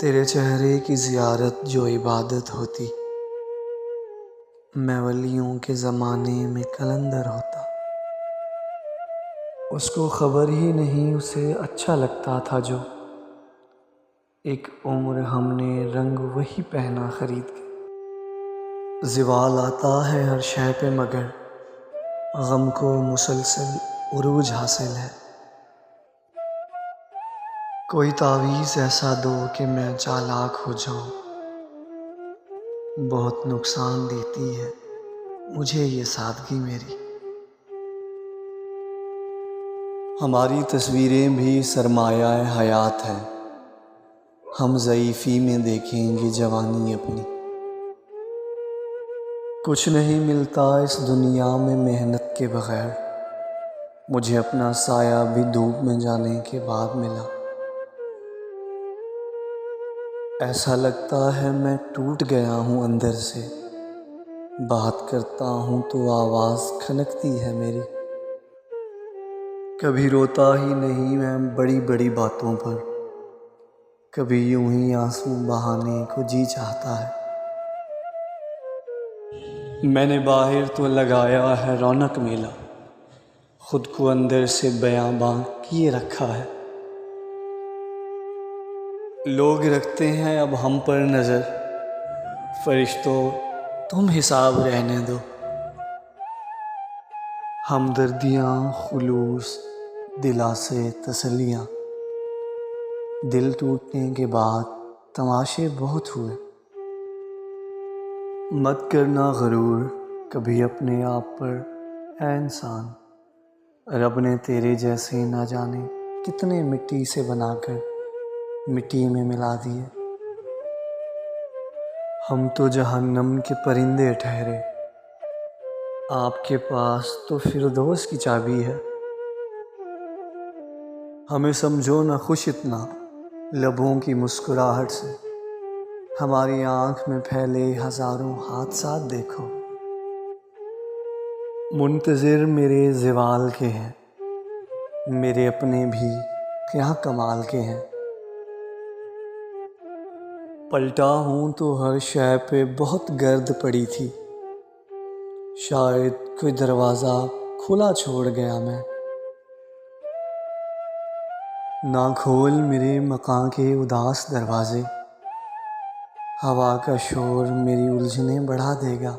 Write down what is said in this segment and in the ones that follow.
تیرے چہرے کی زیارت جو عبادت ہوتی، میں ولیوں کے زمانے میں قلندر ہوتا۔ اس کو خبر ہی نہیں اسے اچھا لگتا تھا جو ایک عمر ہم نے رنگ وہی پہنا خرید کے۔ زوال آتا ہے ہر شے پہ مگر غم کو مسلسل عروج حاصل ہے۔ کوئی تعویذ ایسا دو کہ میں چالاک ہو جاؤں، بہت نقصان دیتی ہے مجھے یہ سادگی میری۔ ہماری تصویریں بھی سرمایہ حیات ہیں، ہم ضعیفی میں دیکھیں گے جوانی اپنی۔ کچھ نہیں ملتا اس دنیا میں محنت کے بغیر، مجھے اپنا سایہ بھی دھوپ میں جانے کے بعد ملا۔ ایسا لگتا ہے میں ٹوٹ گیا ہوں اندر سے، بات کرتا ہوں تو آواز کھنکتی ہے میری۔ کبھی روتا ہی نہیں میں بڑی بڑی باتوں پر، کبھی یوں ہی آنسو بہانے کو جی چاہتا ہے۔ میں نے باہر تو لگایا ہے رونق میلہ، خود کو اندر سے بیاباں کیے رکھا ہے۔ لوگ رکھتے ہیں اب ہم پر نظر، فرشتوں تم حساب رہنے دو۔ ہمدردیاں، خلوص، دلاسے، تسلیاں، دل ٹوٹنے کے بعد تماشے بہت ہوئے۔ مت کرنا غرور کبھی اپنے آپ پر اے انسان، رب نے تیرے جیسے نہ جانے کتنے مٹی سے بنا کر مٹی میں ملا دیے۔ ہم تو جہنم کے پرندے ٹھہرے، آپ کے پاس تو فردوس کی چابی ہے۔ ہمیں سمجھو نہ خوش اتنا لبوں کی مسکراہٹ سے، ہماری آنکھ میں پھیلے ہزاروں حادثات دیکھو۔ منتظر میرے زوال کے ہیں، میرے اپنے بھی کیا کمال کے ہیں۔ پلٹا ہوں تو ہر شے پہ بہت گرد پڑی تھی، شاید کوئی دروازہ کھلا چھوڑ گیا میں۔ نہ کھول میرے مکاں کے اداس دروازے، ہوا کا شور میری الجھنیں بڑھا دے گا۔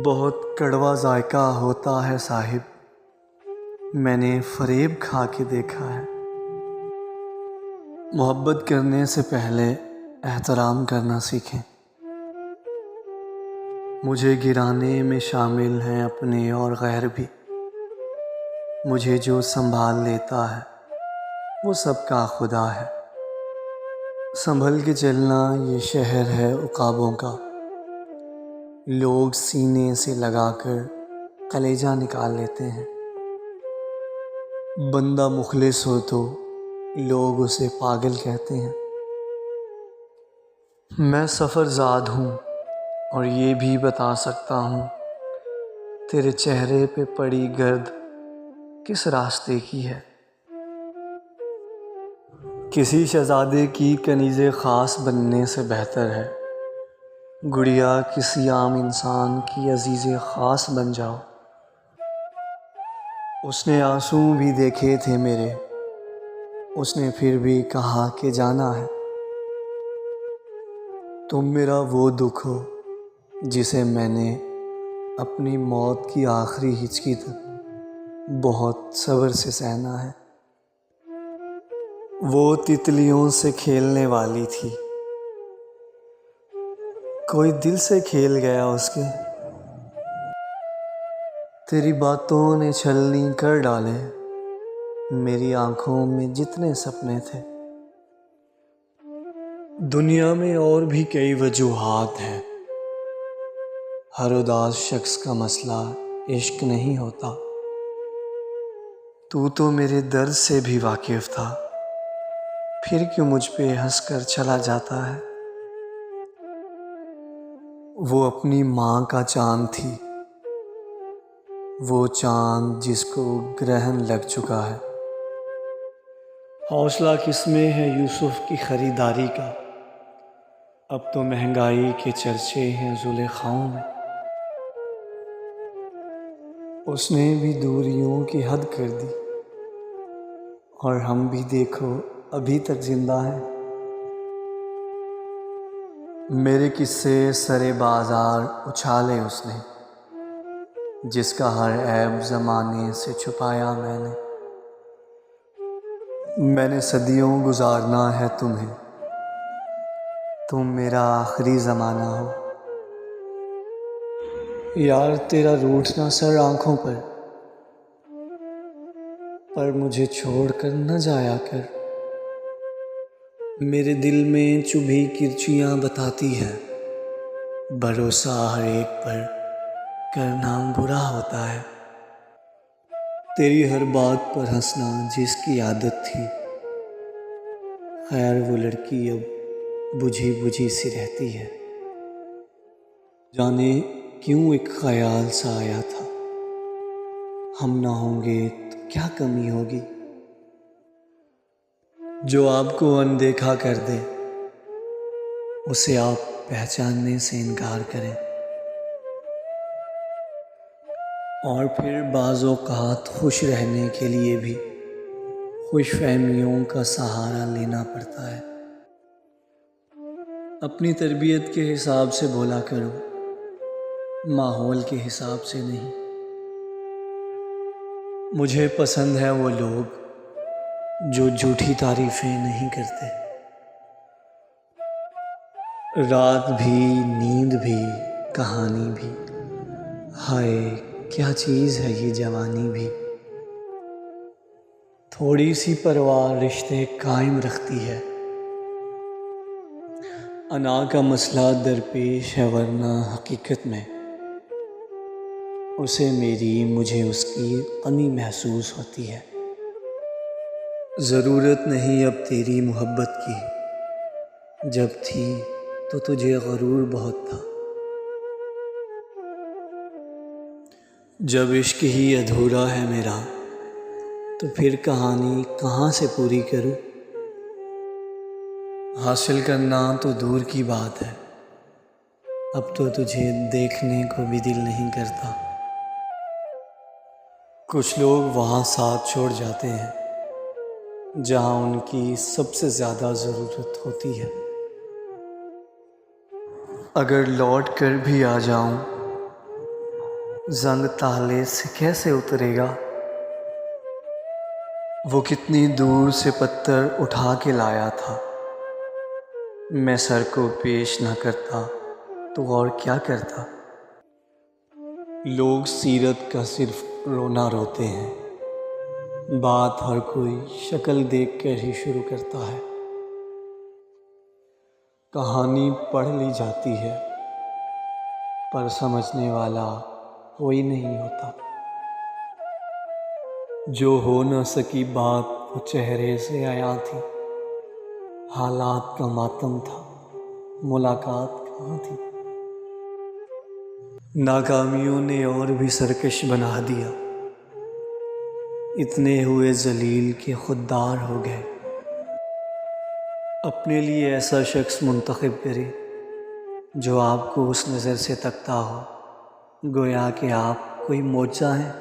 بہت کڑوا ذائقہ ہوتا ہے صاحب، میں نے فریب کھا کے دیکھا ہے۔ محبت کرنے سے پہلے احترام کرنا سیکھیں۔ مجھے گرانے میں شامل ہیں اپنے اور غیر بھی، مجھے جو سنبھال لیتا ہے وہ سب کا خدا ہے۔ سنبھل کے چلنا یہ شہر ہے عقابوں کا، لوگ سینے سے لگا کر کلیجہ نکال لیتے ہیں۔ بندہ مخلص ہو تو لوگ اسے پاگل کہتے ہیں۔ میں سفر زاد ہوں اور یہ بھی بتا سکتا ہوں تیرے چہرے پہ پڑی گرد کس راستے کی ہے۔ کسی شہزادے کی کنیز خاص بننے سے بہتر ہے گڑیا کسی عام انسان کی عزیز خاص بن جاؤ۔ اس نے آنسو بھی دیکھے تھے میرے، اس نے پھر بھی کہا کہ جانا ہے۔ تم میرا وہ دکھ ہو جسے میں نے اپنی موت کی آخری ہچکی تک بہت صبر سے سہنا ہے۔ وہ تتلیوں سے کھیلنے والی تھی، کوئی دل سے کھیل گیا اس کے۔ تیری باتوں نے چھلنی کر ڈالے میری آنکھوں میں جتنے سپنے تھے۔ دنیا میں اور بھی کئی وجوہات ہیں، ہر اداس شخص کا مسئلہ عشق نہیں ہوتا۔ تو میرے درد سے بھی واقف تھا، پھر کیوں مجھ پہ ہنس کر چلا جاتا ہے۔ وہ اپنی ماں کا چاند تھی، وہ چاند جس کو گرہن لگ چکا ہے۔ حوصلہ کس میں ہے یوسف کی خریداری کا، اب تو مہنگائی کے چرچے ہیں زلیخاؤں میں۔ اس نے بھی دوریوں کی حد کر دی اور ہم بھی دیکھو ابھی تک زندہ ہیں۔ میرے قصے سرے بازار اچھالے اس نے، جس کا ہر عیب زمانے سے چھپایا میں نے صدیوں گزارنا ہے تمہیں، تم میرا آخری زمانہ ہو۔ یار تیرا روٹھنا سر آنکھوں پر مجھے چھوڑ کر نہ جایا کر۔ میرے دل میں چبھی کرچیاں بتاتی ہے، بھروسہ ہر ایک پر کرنا برا ہوتا ہے۔ تیری ہر بات پر ہنسنا جس کی عادت تھی، خیر وہ لڑکی اب بجھی بجھی سی رہتی ہے۔ جانے کیوں ایک خیال سا آیا تھا، ہم نہ ہوں گے تو کیا کمی ہوگی، جو آپ کو اندیکھا کر دے اسے آپ پہچاننے سے انکار کریں، اور پھر بعض اوقات خوش رہنے کے لیے بھی خوش فہمیوں کا سہارا لینا پڑتا ہے۔ اپنی تربیت کے حساب سے بولا کرو، ماحول کے حساب سے نہیں۔ مجھے پسند ہے وہ لوگ جو جھوٹی تعریفیں نہیں کرتے۔ رات بھی، نیند بھی، کہانی بھی، ہائے کیا چیز ہے یہ جوانی بھی۔ تھوڑی سی پرواہ رشتے قائم رکھتی ہے، انا کا مسئلہ درپیش ہے ورنہ حقیقت میں اسے میری مجھے اس کی کمی محسوس ہوتی ہے۔ ضرورت نہیں اب تیری محبت کی، جب تھی تو تجھے غرور بہت تھا۔ جب عشق ہی ادھورا ہے میرا تو پھر کہانی کہاں سے پوری کروں۔ حاصل کرنا تو دور کی بات ہے، اب تو تجھے دیکھنے کو بھی دل نہیں کرتا۔ کچھ لوگ وہاں ساتھ چھوڑ جاتے ہیں جہاں ان کی سب سے زیادہ ضرورت ہوتی ہے۔ اگر لوٹ کر بھی آ جاؤں زنگ تالے سے کیسے اترے گا، وہ کتنی دور سے پتھر اٹھا کے لایا تھا، میں سر کو پیش نہ کرتا تو اور کیا کرتا۔ لوگ سیرت کا صرف رونا روتے ہیں، بات ہر کوئی شکل دیکھ کر ہی شروع کرتا ہے۔ کہانی پڑھ لی جاتی ہے پر سمجھنے والا کوئی نہیں ہوتا۔ جو ہو نہ سکی بات وہ چہرے سے عیاں تھی، حالات کا ماتم تھا ملاقات کہاں تھی۔ ناکامیوں نے اور بھی سرکش بنا دیا، اتنے ہوئے ذلیل کہ خوددار ہو گئے۔ اپنے لیے ایسا شخص منتخب کرے جو آپ کو اس نظر سے تکتا ہو گویا کہ آپ کوئی معجزہ ہیں۔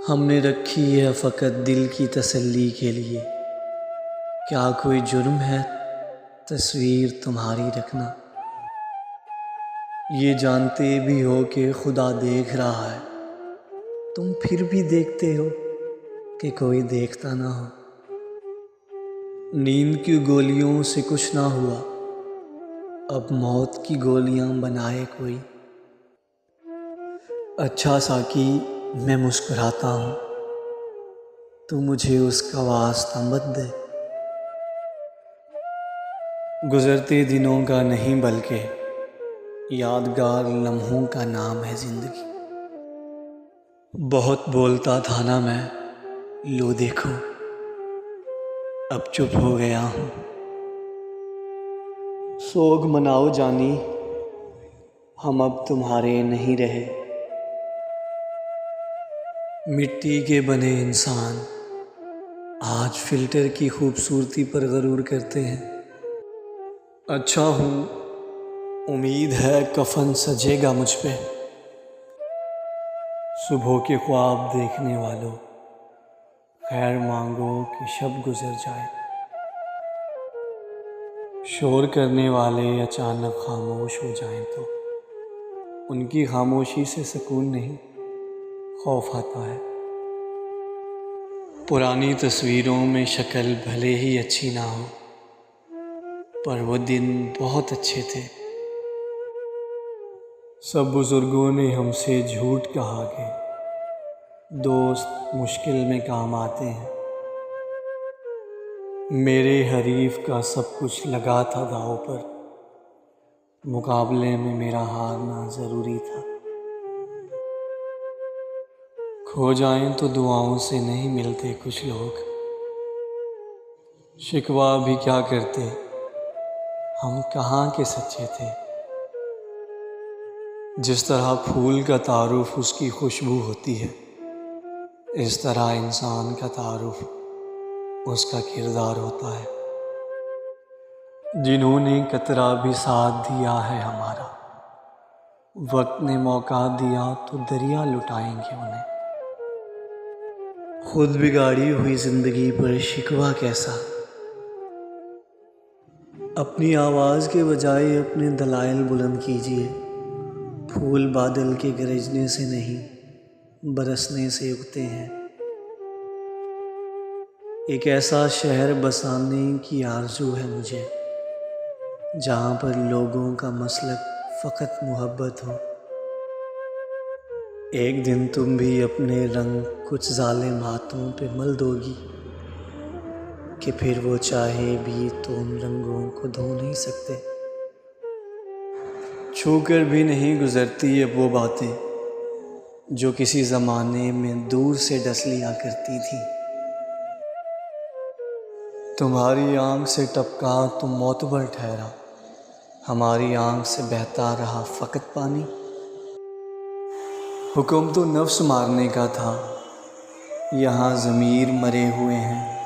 ہم نے رکھی ہے فقط دل کی تسلی کے لیے، کیا کوئی جرم ہے تصویر تمہاری رکھنا۔ یہ جانتے بھی ہو کہ خدا دیکھ رہا ہے، تم پھر بھی دیکھتے ہو کہ کوئی دیکھتا نہ ہو۔ نیند کی گولیوں سے کچھ نہ ہوا، اب موت کی گولیاں بنائے کوئی۔ اچھا ساقی میں مسکراتا ہوں، تو مجھے اس کا واسطہ مت دے۔ گزرتے دنوں کا نہیں بلکہ یادگار لمحوں کا نام ہے زندگی۔ بہت بولتا تھا نا میں، لو دیکھو اب چپ ہو گیا ہوں۔ سوگ مناؤ جانی، ہم اب تمہارے نہیں رہے۔ مٹی کے بنے انسان آج فلٹر کی خوبصورتی پر غرور کرتے ہیں۔ اچھا ہوں، امید ہے کفن سجے گا مجھ پہ۔ صبح کے خواب دیکھنے والوں، خیر مانگو کہ شب گزر جائے۔ شور کرنے والے اچانک خاموش ہو جائیں تو ان کی خاموشی سے سکون نہیں، خوف آتا ہے۔ پرانی تصویروں میں شکل بھلے ہی اچھی نہ ہو، پر وہ دن بہت اچھے تھے۔ سب بزرگوں نے ہم سے جھوٹ کہا کہ دوست مشکل میں کام آتے ہیں۔ میرے حریف کا سب کچھ لگا تھا داؤ پر، مقابلے میں میرا ہارنا ضروری تھا۔ کھو جائیں تو دعاؤں سے نہیں ملتے کچھ لوگ، شکوہ بھی کیا کرتے، ہم کہاں کے سچے تھے۔ جس طرح پھول کا تعارف اس کی خوشبو ہوتی ہے، اس طرح انسان کا تعارف اس کا کردار ہوتا ہے۔ جنہوں نے قطرہ بھی ساتھ دیا ہے ہمارا، وقت نے موقع دیا تو دریا لٹائیں گے انہیں۔ خود بگاڑی ہوئی زندگی پر شکوہ کیسا، اپنی آواز کے بجائے اپنے دلائل بلند کیجیے۔ پھول بادل کے گرجنے سے نہیں، برسنے سے اگتے ہیں۔ ایک ایسا شہر بسانے کی آرزو ہے مجھے، جہاں پر لوگوں کا مسلک فقط محبت ہو۔ ایک دن تم بھی اپنے رنگ کچھ ظالم ہاتھوں پہ مل دو گی کہ پھر وہ چاہے بھی تو ان رنگوں کو دھو نہیں سکتے۔ چھو کر بھی نہیں گزرتی اب وہ باتیں جو کسی زمانے میں دور سے ڈس لیا کرتی تھی۔ تمہاری آنکھ سے ٹپکا تو معتبر ٹھہرا، ہماری آنکھ سے بہتا رہا فقط پانی۔ حکم تو نفس مارنے کا تھا، یہاں ضمیر مرے ہوئے ہیں۔